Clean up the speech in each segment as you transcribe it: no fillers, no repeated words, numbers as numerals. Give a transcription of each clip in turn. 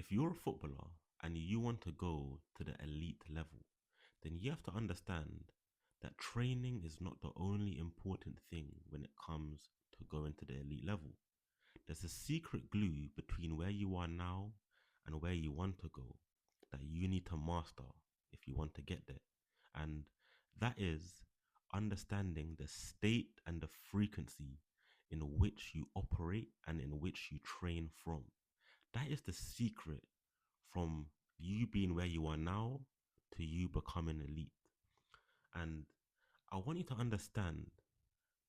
if you're a footballer and you want to go to the elite level, then you have to understand that training is not the only important thing when it comes to going to the elite level. There's a secret glue between where you are now and where you want to go that you need to master if you want to get there. And that is understanding the state and the frequency in which you operate and in which you train from. That is the secret from you being where you are now to you becoming elite. And I want you to understand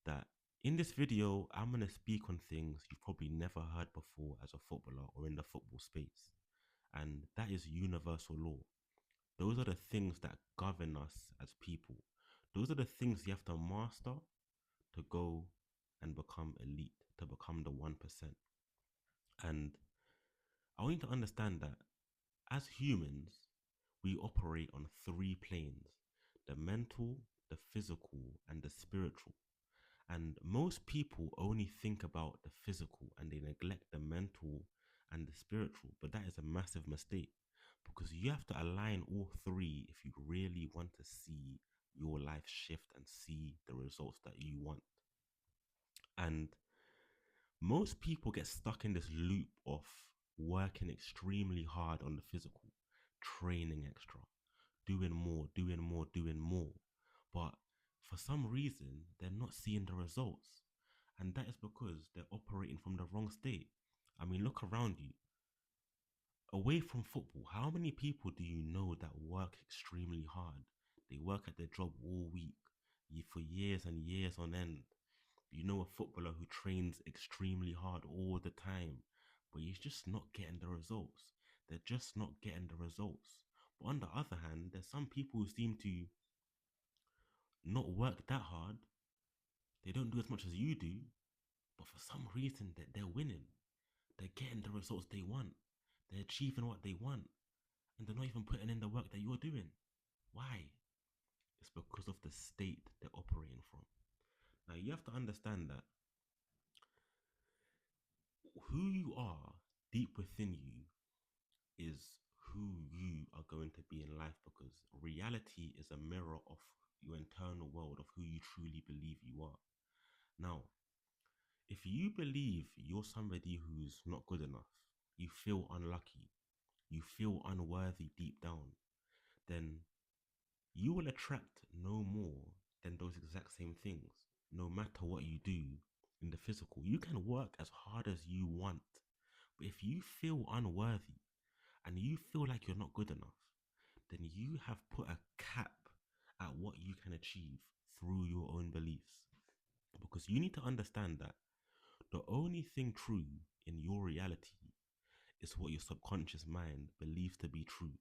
that in this video, I'm going to speak on things you've probably never heard before as a footballer or in the football space. And that is universal law. Those are the things that govern us as people. Those are the things you have to master to go and become elite, to become the 1%. And I want you to understand that as humans, we operate on three planes: the mental, the physical, and the spiritual. And most people only think about the physical and they neglect the mental and the spiritual. But that is a massive mistake because you have to align all three if you really want to see your life shift and see the results that you want. And most people get stuck in this loop of working extremely hard on the physical, training extra, doing more, doing more, doing more. But for some reason, they're not seeing the results. And that is because they're operating from the wrong state. I mean, look around you. Away from football, how many people do you know that work extremely hard? They work at their job all week, for years and years on end. You know a footballer who trains extremely hard all the time, but he's just not getting the results. They're just not getting the results. But on the other hand, there's some people who seem to not work that hard. They don't do as much as you do, but for some reason they're winning. They're getting the results they want. They're achieving what they want. And they're not even putting in the work that you're doing. Why? It's because of the state they're operating from. Now you have to understand that who you are deep within you is who you are going to be in life, because reality is a mirror of your internal world of who you truly believe you are. Now, if you believe you're somebody who's not good enough, you feel unlucky, you feel unworthy deep down, then you will attract no more than those exact same things, no matter what you do in the physical. You can work as hard as you want, but if you feel unworthy and you feel like you're not good enough, then you have put a cap at what you can achieve through your own beliefs. Because you need to understand that the only thing true in your reality is what your subconscious mind believes to be true.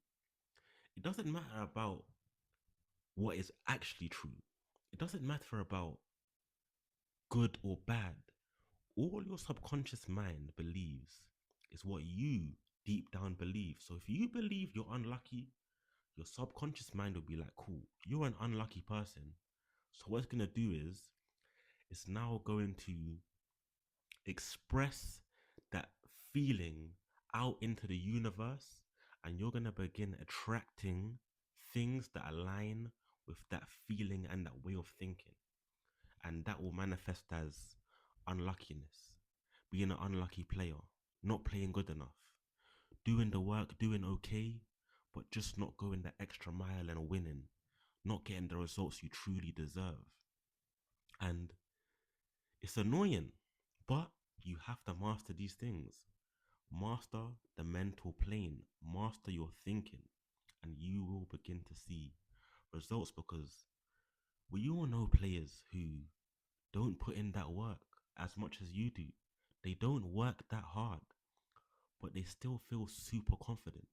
It doesn't matter about what is actually true. It doesn't matter about good or bad. All your subconscious mind believes is what you deep down believe. So if you believe you're unlucky, your subconscious mind will be like, cool, you're an unlucky person. So what it's going to do is it's now going to express that feeling out into the universe, and you're going to begin attracting things that align with that feeling and that way of thinking. And that will manifest as unluckiness, being an unlucky player, not playing good enough, doing the work, doing okay, but just not going the extra mile and winning, not getting the results you truly deserve. And it's annoying, but you have to master these things. Master the mental plane, master your thinking, and you will begin to see results, because we all know players who don't put in that work as much as you do. They don't work that hard, but they still feel super confident.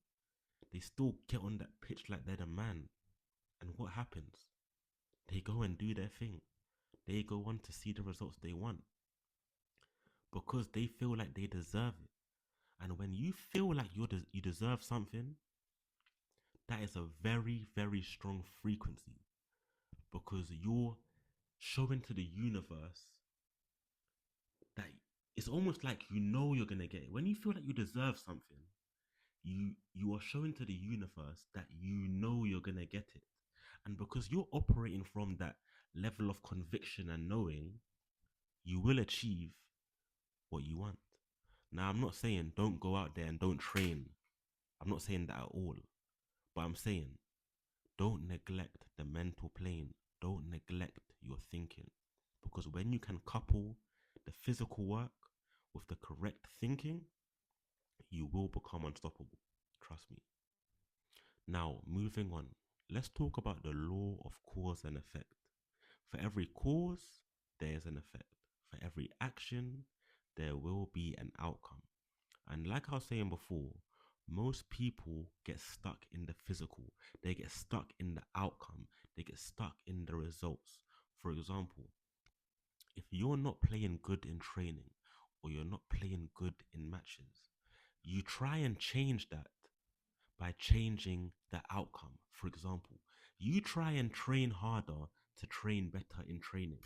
They still get on that pitch like they're the man. And what happens? They go and do their thing. They go on to see the results they want because they feel like they deserve it. And when you feel like you deserve something, that is a very, very strong frequency, because you're showing to the universe that it's almost like you know you're going to get it. When you feel like you deserve something, you are showing to the universe that you know you're gonna get it. And because you're operating from that level of conviction and knowing, you will achieve what you want. Now, I'm not saying don't go out there and don't train. I'm not saying that at all. But I'm saying don't neglect the mental plane. Don't neglect your thinking. Because when you can couple the physical work with the correct thinking, you will become unstoppable. Trust me. Now, moving on, let's talk about the law of cause and effect. For every cause, there is an effect. For every action, there will be an outcome. And like I was saying before, most people get stuck in the physical, they get stuck in the outcome, they get stuck in the results. For example, if you're not playing good in training or you're not playing good in matches, you try and change that by changing the outcome. For example, you try and train harder to train better in training,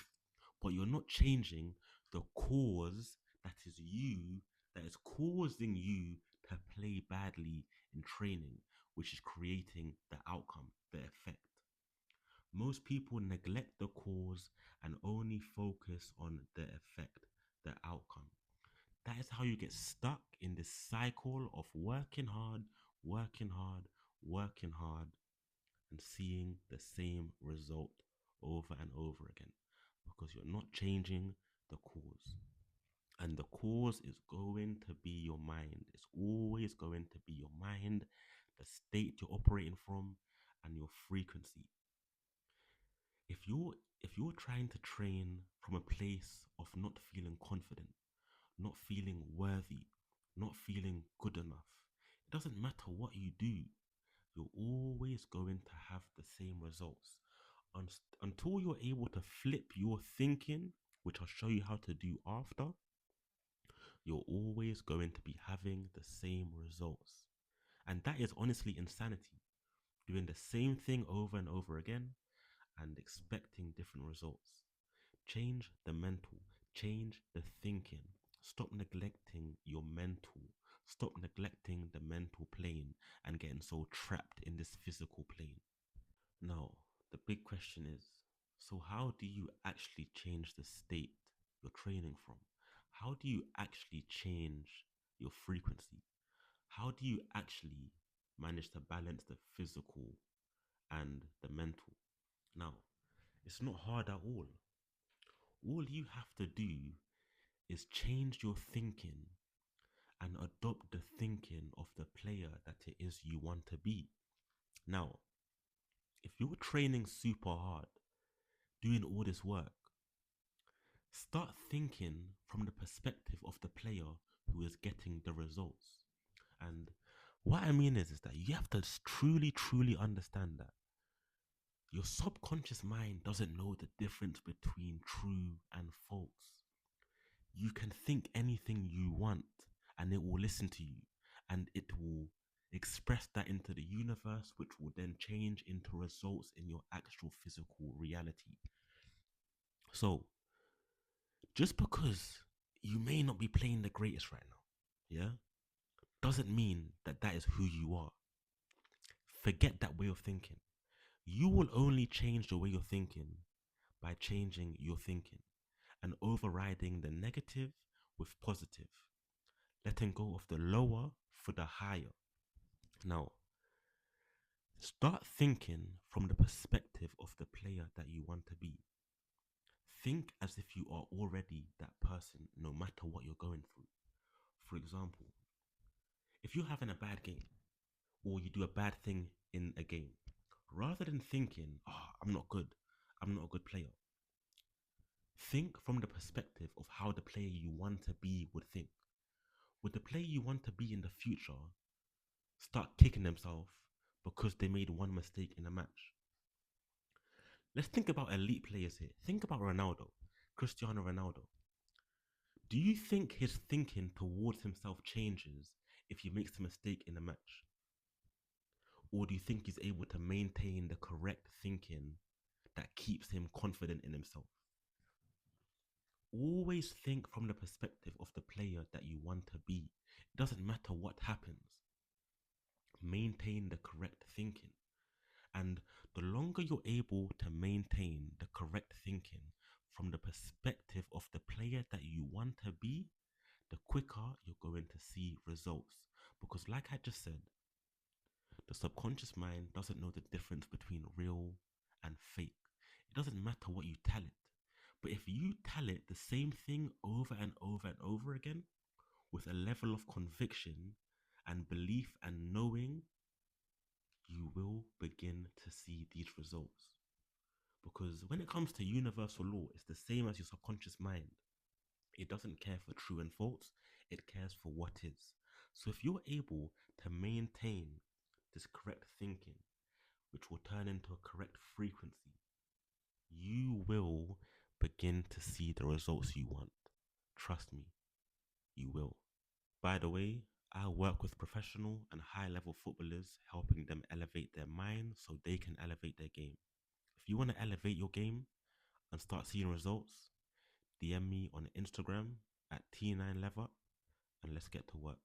but you're not changing the cause that is you, that is causing you to play badly in training, which is creating the outcome, the effect. Most people neglect the cause and only focus on the effect, the outcome. That is how you get stuck in this cycle of working hard, working hard, working hard, and seeing the same result over and over again because you're not changing the cause. And the cause is going to be your mind. It's always going to be your mind, the state you're operating from, and your frequency. If you're trying to train from a place of not feeling confident, not feeling worthy, not feeling good enough, it doesn't matter what you do, you're always going to have the same results. Until you're able to flip your thinking, which I'll show you how to do after, you're always going to be having the same results. And that is honestly insanity. Doing the same thing over and over again and expecting different results. Change the mental, change the thinking. Stop neglecting your mental. Stop neglecting the mental plane and getting so trapped in this physical plane. Now, the big question is, so how do you actually change the state you're training from? How do you actually change your frequency? How do you actually manage to balance the physical and the mental? Now, it's not hard at all. All you have to do is change your thinking and adopt the thinking of the player that it is you want to be. Now, if you're training super hard, doing all this work, start thinking from the perspective of the player who is getting the results. And what I mean is that you have to truly, truly understand that your subconscious mind doesn't know the difference between true and false. You can think anything you want and it will listen to you and it will express that into the universe, which will then change into results in your actual physical reality. So, just because you may not be playing the greatest right now, yeah, doesn't mean that that is who you are. Forget that way of thinking. You will only change the way you're thinking by changing your thinking and overriding the negative with positive, letting go of the lower for the higher. Now, start thinking from the perspective of the player that you want to be. Think as if you are already that person, no matter what you're going through. For example, if you're having a bad game or you do a bad thing in a game, rather than thinking, oh, I'm not good, I'm not a good player, think from the perspective of how the player you want to be would think. Would the player you want to be in the future start kicking themselves because they made one mistake in a match? Let's think about elite players here. Think about Ronaldo, Cristiano Ronaldo. Do you think his thinking towards himself changes if he makes a mistake in a match? Or do you think he's able to maintain the correct thinking that keeps him confident in himself? Always think from the perspective of the player that you want to be. It doesn't matter what happens. maintain the correct thinking. And the longer you're able to maintain the correct thinking from the perspective of the player that you want to be, the quicker you're going to see results. Because, like I just said, the subconscious mind doesn't know the difference between real and fake. It doesn't matter what you tell it. But if you tell it the same thing over and over and over again with a level of conviction and belief and knowing, you will begin to see these results. Because when it comes to universal law, it's the same as your subconscious mind. It doesn't care for true and false, it cares for what is. So if you're able to maintain this correct thinking, which will turn into a correct frequency, you will begin to see the results you want. Trust me, you will. By the way, I work with professional and high level footballers, helping them elevate their mind so they can elevate their game. If you want to elevate your game and start seeing results, DM me on Instagram at T9Lever and let's get to work.